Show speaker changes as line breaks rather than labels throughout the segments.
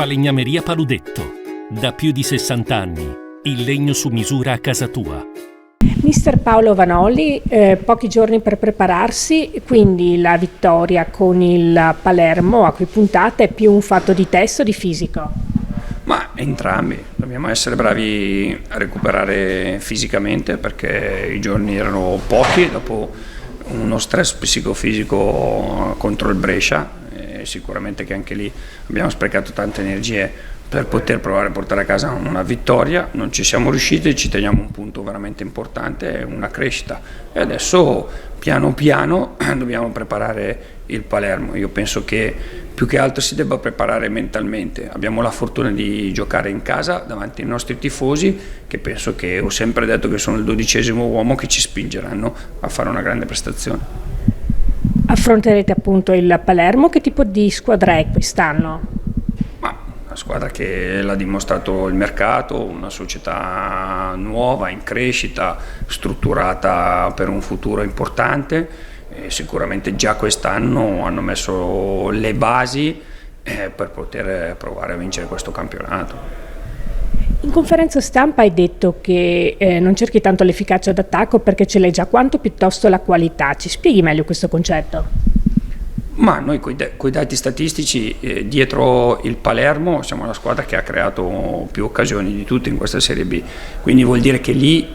Falegnameria Paludetto. Da più di 60 anni. Il legno su misura a casa tua.
Mister Paolo Vanoli, pochi giorni per prepararsi, quindi la vittoria con il Palermo a cui puntate è più un fatto di testa o di fisico?
Ma entrambi, dobbiamo essere bravi a recuperare fisicamente perché i giorni erano pochi dopo uno stress psicofisico contro il Brescia. Sicuramente che anche lì abbiamo sprecato tante energie per poter provare a portare a casa una vittoria, non ci siamo riusciti, ci teniamo un punto veramente importante, una crescita, e adesso piano piano dobbiamo preparare il Palermo. Io penso che più che altro si debba preparare mentalmente. Abbiamo la fortuna di giocare in casa davanti ai nostri tifosi, che penso, che ho sempre detto che sono il 12° uomo, che ci spingeranno a fare una grande prestazione.
Affronterete appunto il Palermo, che tipo di squadra è quest'anno?
Ma una squadra che l'ha dimostrato il mercato, una società nuova, in crescita, strutturata per un futuro importante, e sicuramente già quest'anno hanno messo le basi per poter provare a vincere questo campionato.
In conferenza stampa hai detto che non cerchi tanto l'efficacia d'attacco perché ce l'hai già, quanto piuttosto la qualità. Ci spieghi meglio questo concetto?
Ma noi coi dati statistici dietro il Palermo siamo la squadra che ha creato più occasioni di tutte in questa Serie B, quindi vuol dire che lì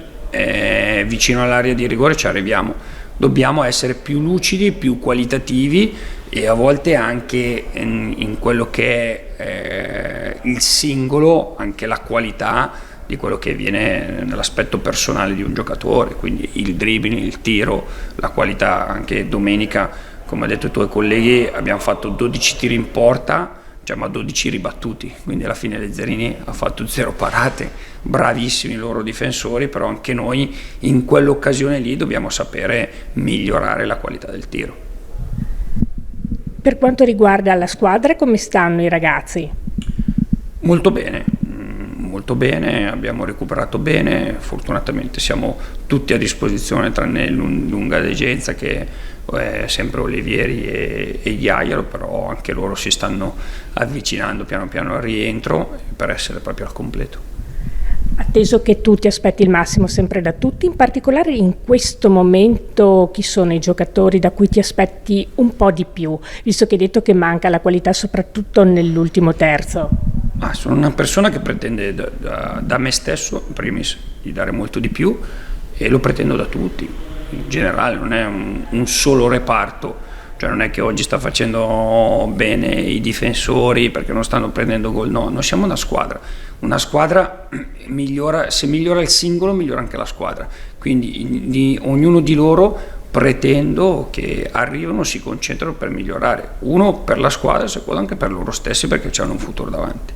vicino all'area di rigore ci arriviamo. Dobbiamo essere più lucidi, più qualitativi e a volte anche in quello che è il singolo, anche la qualità di quello che viene nell'aspetto personale di un giocatore, quindi il dribbling, il tiro, la qualità. Anche domenica, come ha detto i tuoi colleghi, abbiamo fatto 12 tiri in porta, ma 12 ribattuti, quindi alla fine Lezzerini ha fatto 0 parate, bravissimi i loro difensori, però anche noi in quell'occasione lì dobbiamo sapere migliorare la qualità del tiro.
Per quanto riguarda la squadra, come stanno i ragazzi?
Molto bene, abbiamo recuperato bene, fortunatamente siamo tutti a disposizione tranne lunga degenza che è sempre Olivieri e Iaiaro, però anche loro si stanno avvicinando piano piano al rientro per essere proprio al completo.
Atteso che tu ti aspetti il massimo sempre da tutti, in particolare in questo momento chi sono i giocatori da cui ti aspetti un po' di più, visto che hai detto che manca la qualità soprattutto nell'ultimo terzo?
Sono una persona che pretende da me stesso, in primis, di dare molto di più, e lo pretendo da tutti. In generale non è un solo reparto, cioè non è che oggi sta facendo bene i difensori perché non stanno prendendo gol, no, noi siamo una squadra migliora, se migliora il singolo migliora anche la squadra, quindi ognuno di loro pretendo che arrivano, si concentrano per migliorare, uno per la squadra e secondo anche per loro stessi perché hanno un futuro davanti.